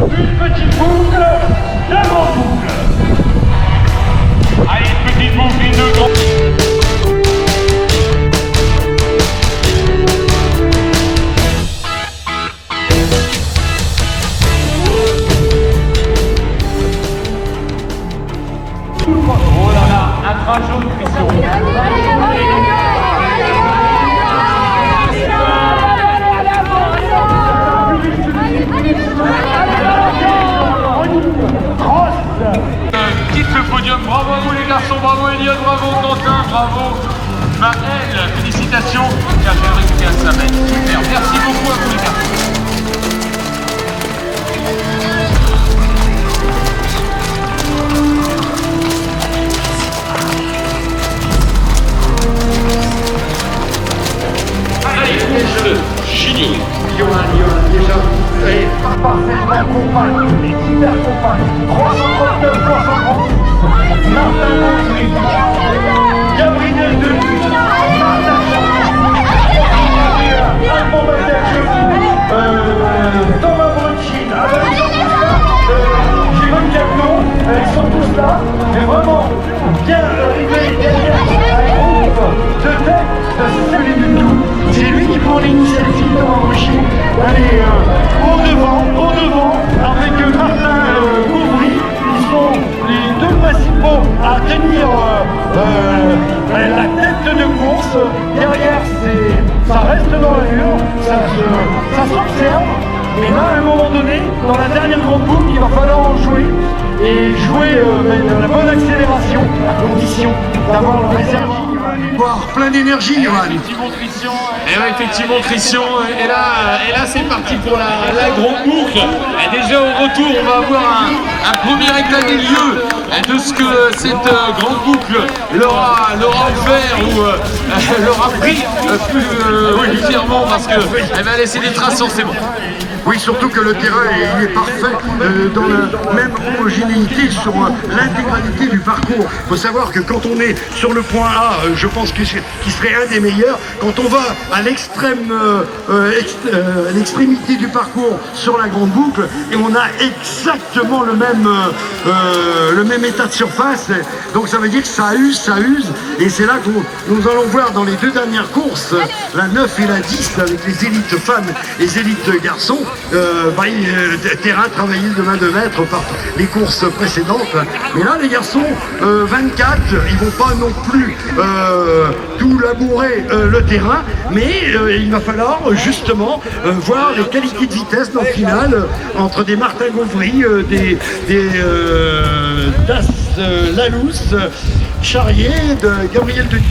Une petite boucle, la grande boucle. Allez, une petite boucle, une deux grandes. Oh là là, un train jaune Christian. Quitte le podium, bravo à vous les garçons, bravo Elliot, bravo Quentin, bravo Maël, félicitations. Tiens, je vais récupérer ça, Maël. Super, merci beaucoup à vous les garçons. Johan, déjà, et parfaitement compact, super compact, 339, 330, Martin Gautry, Gabriel Deluc, Martin Alban Thomas Brunchin, Jérôme Cagnon, ils sont tous là, et vraiment bien arrivé derrière un groupe de tête de Salut du tout. C'est lui qui prend l'initiative de Brunchin. Allez, au devant, avec Martin Gautry, ils sont les deux principaux à tenir la tête de course. Derrière, ça reste dans l'allure, ça s'observe. Mais là, à un moment donné, dans la dernière grande boucle, il va falloir en jouer. Et jouer dans la bonne accélération, à condition d'avoir la réserve. Plein d'énergie, Johan. Effectivement, Christian. Et ouais, effectivement, Christian. Et là c'est parti pour la grande boucle. Et déjà au retour, on va avoir un premier état des lieux de ce que cette grande boucle leur a offert ou leur a pris plus fièrement parce qu'elle va laisser des traces forcément. Oui, surtout que le terrain il est parfait dans la même homogénéité sur l'intégralité du parcours. Il faut savoir que quand on est sur le point A, je pense qu'il serait un des meilleurs. Quand on va à l'extrémité du parcours sur la grande boucle, et on a exactement le même état de surface. Donc ça veut dire que ça use. Et c'est là que nous allons voir dans les deux dernières courses, la 9 et la 10, avec les élites femmes et les élites garçons, terrain travaillé de main de maître par les courses précédentes. Mais là les garçons 24, ils vont pas non plus tout labourer le terrain, mais il va falloir justement voir les qualités de vitesse dans le final entre des Martin Gautry, des Das Lalousse, Charrier, de Gabriel Deluc.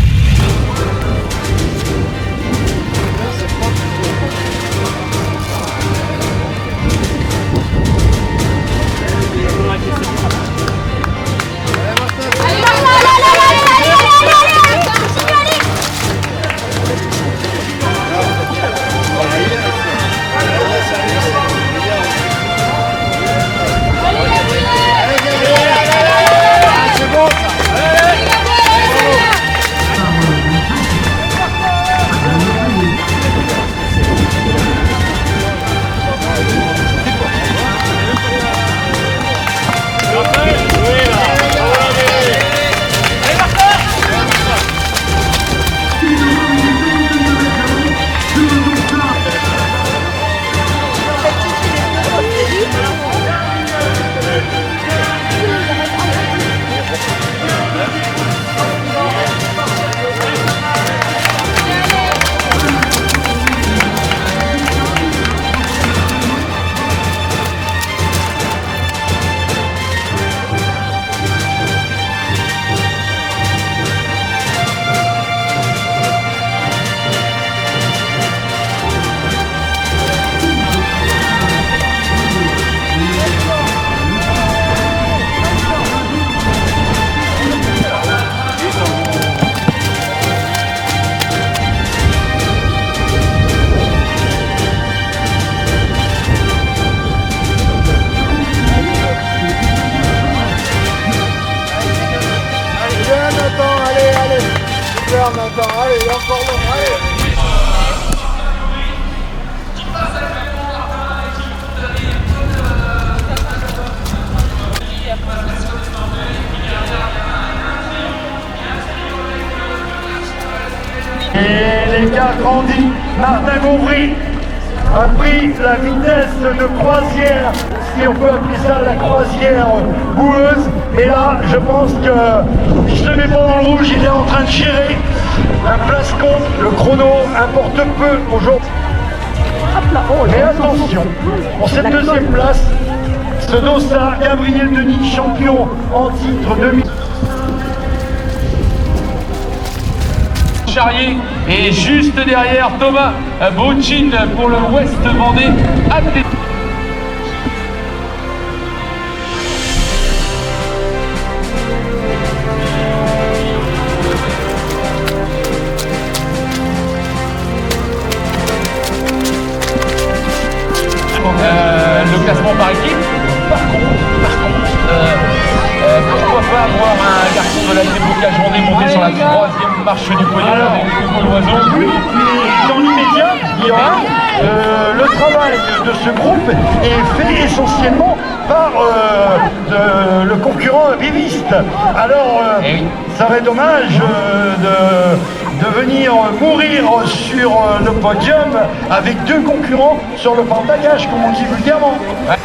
Allez, encore long, allez. Et l'écart grandit. Martin Gauvry a pris la vitesse de croisière, si on peut appeler ça la croisière boueuse. Et là, je pense que il se met pas dans le rouge, il est en train de gérer un plascon. Le chrono importe peu aujourd'hui. Mais attention, pour cette deuxième place, se dosse à Gabriel Denis, champion en titre 2000. Charrier et juste derrière Thomas Bochin pour le Ouest Vendée Athlétique. Le classement par équipe. Par contre, pourquoi pas avoir un garçon de la Bocage Vendée monter sur la troisième marche du podium avec Hugo Loiseau. Oui, mais dans l'immédiat, il y aura le travail de ce groupe est fait essentiellement par le concurrent biviste. Alors, ça va être dommage de venir mourir sur le podium avec deux concurrents sur le porte-bagages, comme on dit vulgairement. Ouais.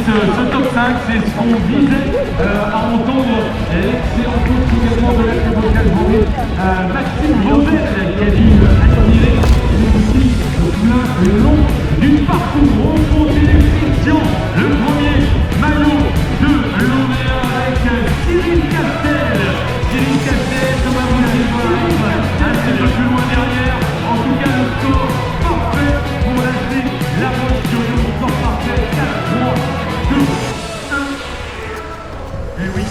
Ce top 5, c'est ce qu'on visait à entendre. L'excellent coach également de la Bocage Vendée, Maxime Vauvert, qui a dit admirer le long du parcours. On continue Christian, le premier maillot de l'Oméa avec Cyril Castel. Cyril Castel, comme vous l'avez vu, un petit peu plus loin derrière. En tout cas, le score parfait pour lâcher la Roche sur le score parfait. 4, 3, 2, 1. Et oui,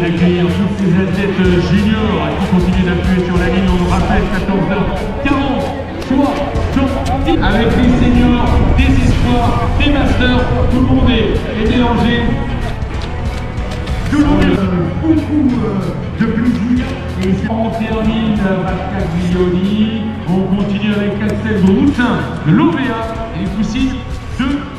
d'accueillir tous ces athlètes juniors qui continuent d'appuyer sur la ligne. On le rappelle, 14h40, choix avec des seniors, des espoirs, des masters, tout le monde est mélangé. Tout le monde a beaucoup de plaisir. Et on termine Battaglioni, on continue avec Axel Broutin de l'OVA et les poussines de